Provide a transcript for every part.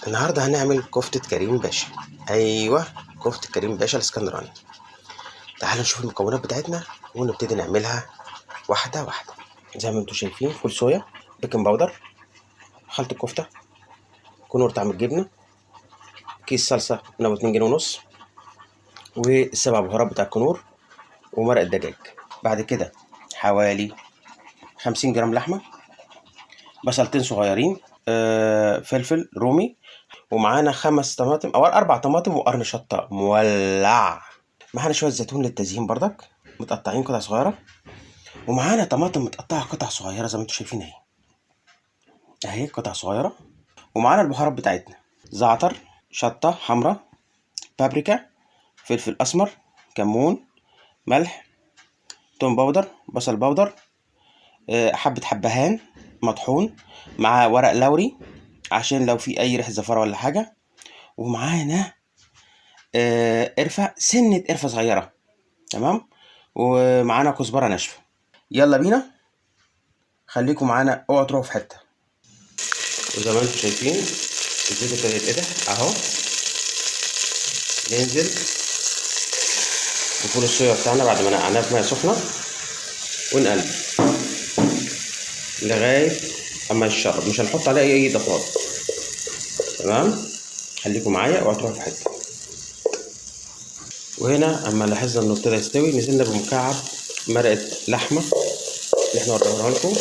النهارده هنعمل كفتة كريم باشا. أيوه، كفتة كريم باشا الإسكندراني. تعالوا نشوف المكونات بتاعتنا ونبتدي نعملها واحدة واحدة. زي ما انتوا شايفين، فول صويا، بيكنج باودر، خلطة كفتة، كنور طعم الجبنة، كيس صلصة من 2 جنيه ونص، والسبع بهارات بتاع الكنور، ومرق الدجاج. بعد كده حوالي 50 جرام لحمة، بصلتين صغيرين، فلفل رومي، ومعانا 5 طماطم أو 4 طماطم وقرن شطة مولع. معانا شوية زيتون للتزيين بردك متقطعين قطع صغيرة، ومعانا طماطم متقطعة قطع صغيرة زي ما انتوا شايفين اهي قطع صغيرة. ومعانا البهارات بتاعتنا: زعتر، شطة حمراء، بابريكا، فلفل أسمر، كمون، ملح، توم باودر، بصل باودر، حبة حبهان مطحون، مع ورق لوري عشان لو في أي ريحة زفارة ولا حاجة. ومعانا قرفة، سنة قرفة صغيرة، تمام. ومعانا كزبرة ناشفة. يلا بينا، خليكم معانا، اوعوا تروحوا في حتة. وزي ما انتم شايفين الزيت ابتدى يتقدح اهو. ننزل بفول الصويا بتاعنا بعد ما نقعناه في ميه سخنة، ونقلب لغاية اما يشرب. مش هنحط عليه اي اضافات، تمام. خليكم معايا، اوعوا تروحوا في حتة. وهنا اما لاحظنا انه ابتدى يستوي، نزلنا بمكعب مرقة لحمة اللي احنا وريناها لكم.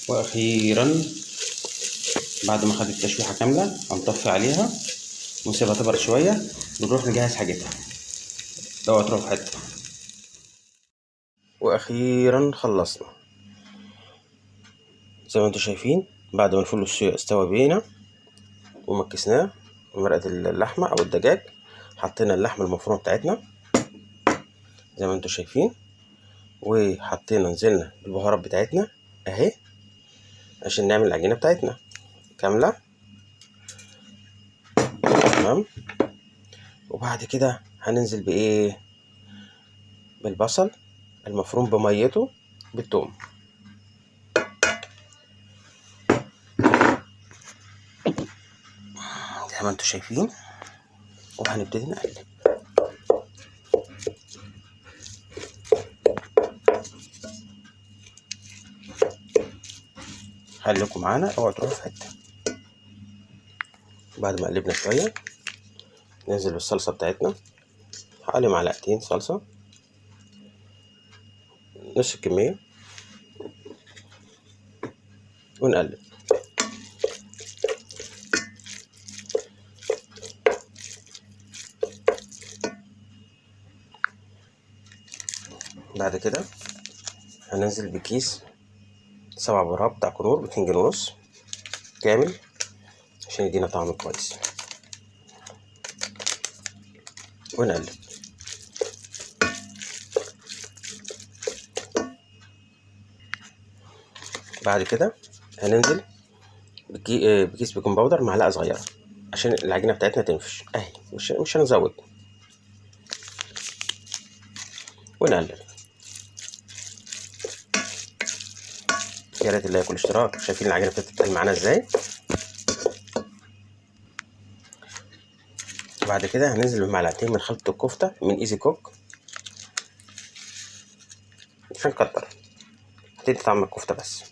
واخيرا بعد ما خدت تشويحة كاملة هنطفي عليها ونسيبها تبرد شوية، ونروح نجهز حاجتها. اوعوا تروحوا في حتة. واخيرا خلصنا. زي ما انتم شايفين، بعد ما الفول الصويا استوى بينا ومكسناه بمرقة اللحمة او الدجاج، حطينا اللحمة المفرومة بتاعتنا زي ما انتم شايفين، وحطينا نزلنا بالبهارات بتاعتنا اهي عشان نعمل العجينة بتاعتنا كاملة، تمام. وبعد كده هننزل بايه؟ بالبصل المفروم بميته بالثوم. زي ما انتم شايفين، وهنبتدي نقلب. خليكم معانا، اوعوا تروحوا في حته. بعد ما قلبنا شويه ننزل بالصلصه بتاعتنا، حوالي معلقتين صلصه، نص الكميه، ونقلب. بعد كده هننزل بكيس 7 بهارات بتاع كنور ب2 جنيه ونص كامل عشان يدينا طعم كويس، ونقلب. بعد كده هننزل بكيس بيكنج باودر معلقه صغيره عشان العجينه بتاعتنا تنفش اهي، مش هنزود، ونقلب. يا ريت اللي ياكل اشتراك. شايفين العجينه بتتقل معانا ازاي؟ وبعد كده هننزل بمعلقتين من خلطة الكفتة من ايزي كوك، مش هنكتر، هتدي طعم الكفتة بس،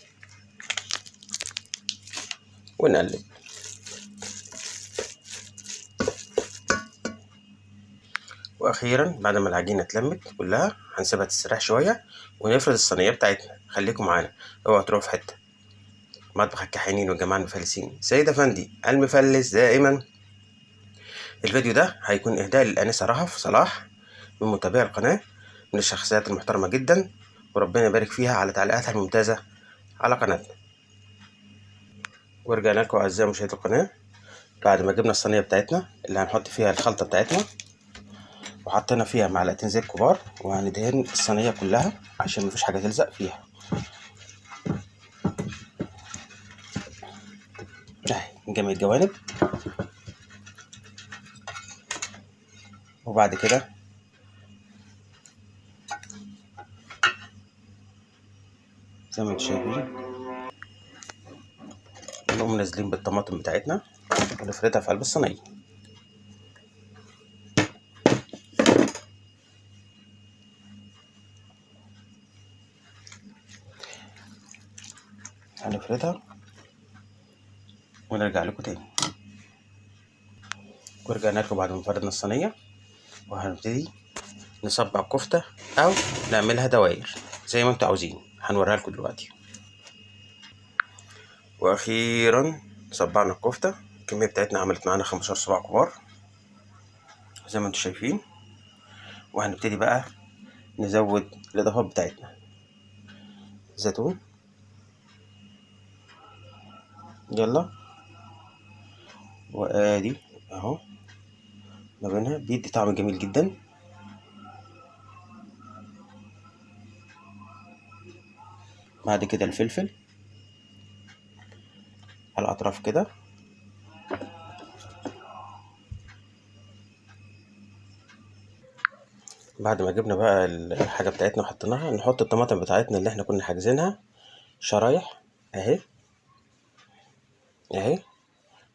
ونقلب. واخيرا بعد ما العجينة اتلمت كلها هنسيبها تستريح شوية ونفرد الصينية بتاعتنا. خليكم معانا، اوعوا تروحوا في حتة. مطبخ الكحيانين والجماعة المفلسين، سيد افندي المفلس دائما. الفيديو ده هيكون اهداء للانسة رهف صلاح من متابعي القناة، من الشخصيات المحترمة جدا، وربنا يبارك فيها على تعليقاتها الممتازة على قناتنا. ورجعنا لكم اعزائي مشاهدي القناة بعد ما جبنا الصينية بتاعتنا اللي هنحط فيها الخلطة بتاعتنا، وحطينا فيها معلقتين زيت كبار، وهندهن الصينية كلها عشان مفيش حاجة تلزق فيها اهي من جميع الجوانب. وبعد كده زي ما انتم شايفين هنقوم نازلين بالطماطم بتاعتنا ونفردها في قلب الصينية. هنفردها ونرجع لكم تاني. ورجعنا لكم بعد ما فردنا الصينية، وهنبتدي نصبع الكفتة أو نعملها دواير زي ما انتوا عاوزين، هنوريها لكم دلوقتي. وأخيرا صبعنا الكفتة، الكمية بتاعتنا عملت معانا 15 صباع كبار زي ما انتوا شايفين. وهنبتدي بقى نزود الإضافات بتاعتنا، زيتون، يلا، وادي اهو ما بينها بيدي طعم جميل جدا. بعد كده الفلفل على الاطراف كده. بعد ما جبنا بقى الحاجه بتاعتنا وحطيناها، نحط الطماطم بتاعتنا اللي احنا كنا حاجزينها شرايح اهي اهي،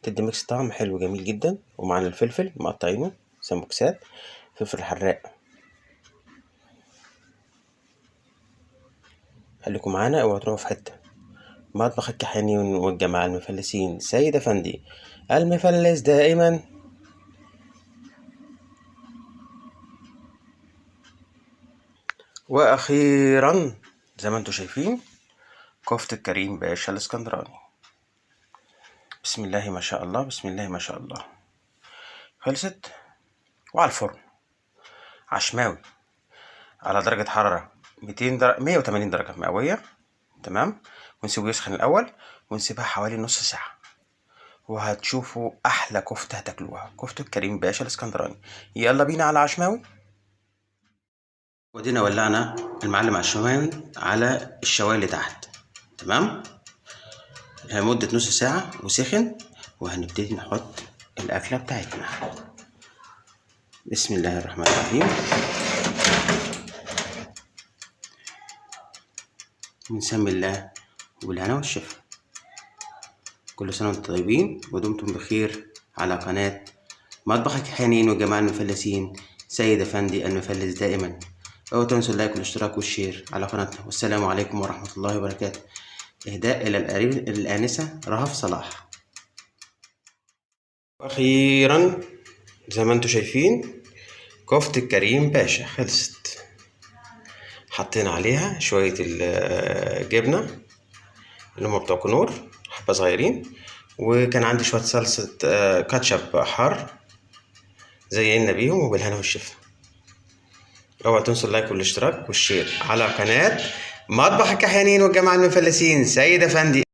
تدي ميكس طعم حلو جميل جدا. ومعنا الفلفل مقطعينه سمبوكسات، فلفل حراق. خليكم معانا، اوعوا تروحوا في حته. مطبخ الكحاني والجماعه المفلسين، سيد افندي المفلس دائما. واخيرا زي ما انتم شايفين كفتة كريم باشا الاسكندراني. بسم الله ما شاء الله، بسم الله ما شاء الله. خلصت وعلى الفرن عشماوي على درجة حرارة 180 درجة مئوية، تمام. ونسيبه يسخن الأول ونسيبها حوالي نص ساعة، وهتشوفوا أحلى كفتة هتاكلوها، كفتة كريم باشا الاسكندراني. يلا بينا على عشماوي. ودينا ولعنا المعلم عشماوي على الشواية اللي تحت، تمام، لمدة نص ساعة وسخن. وهنبتدي نحط الأكلة بتاعتنا. بسم الله الرحمن الرحيم. بنسمي الله وبالهنا والشفا. كل سنة وانتم طيبين ودمتم بخير على قناة مطبخ الكحانين وجماعة المفلسين، سيد أفندي المفلس دائما. اوعوا تنسوا اللايك والاشتراك والشير على قناتنا، والسلام عليكم ورحمة الله وبركاته. إهداء إلى الآنسة رهف صلاح. أخيرا زي ما انتم شايفين كفتة كريم باشا خلصت. حطينا عليها شوية الجبنة اللي هما بتوع كنور، حبة صغيرين. وكان عندي شوية صلصة كاتشب حار زينا بيهم، وبالهنا والشفا. اوعوا تنسوا اللايك والاشتراك والشير على قناة مطبخ الكحيانين والجماعة المفلسين، سيد أفندي.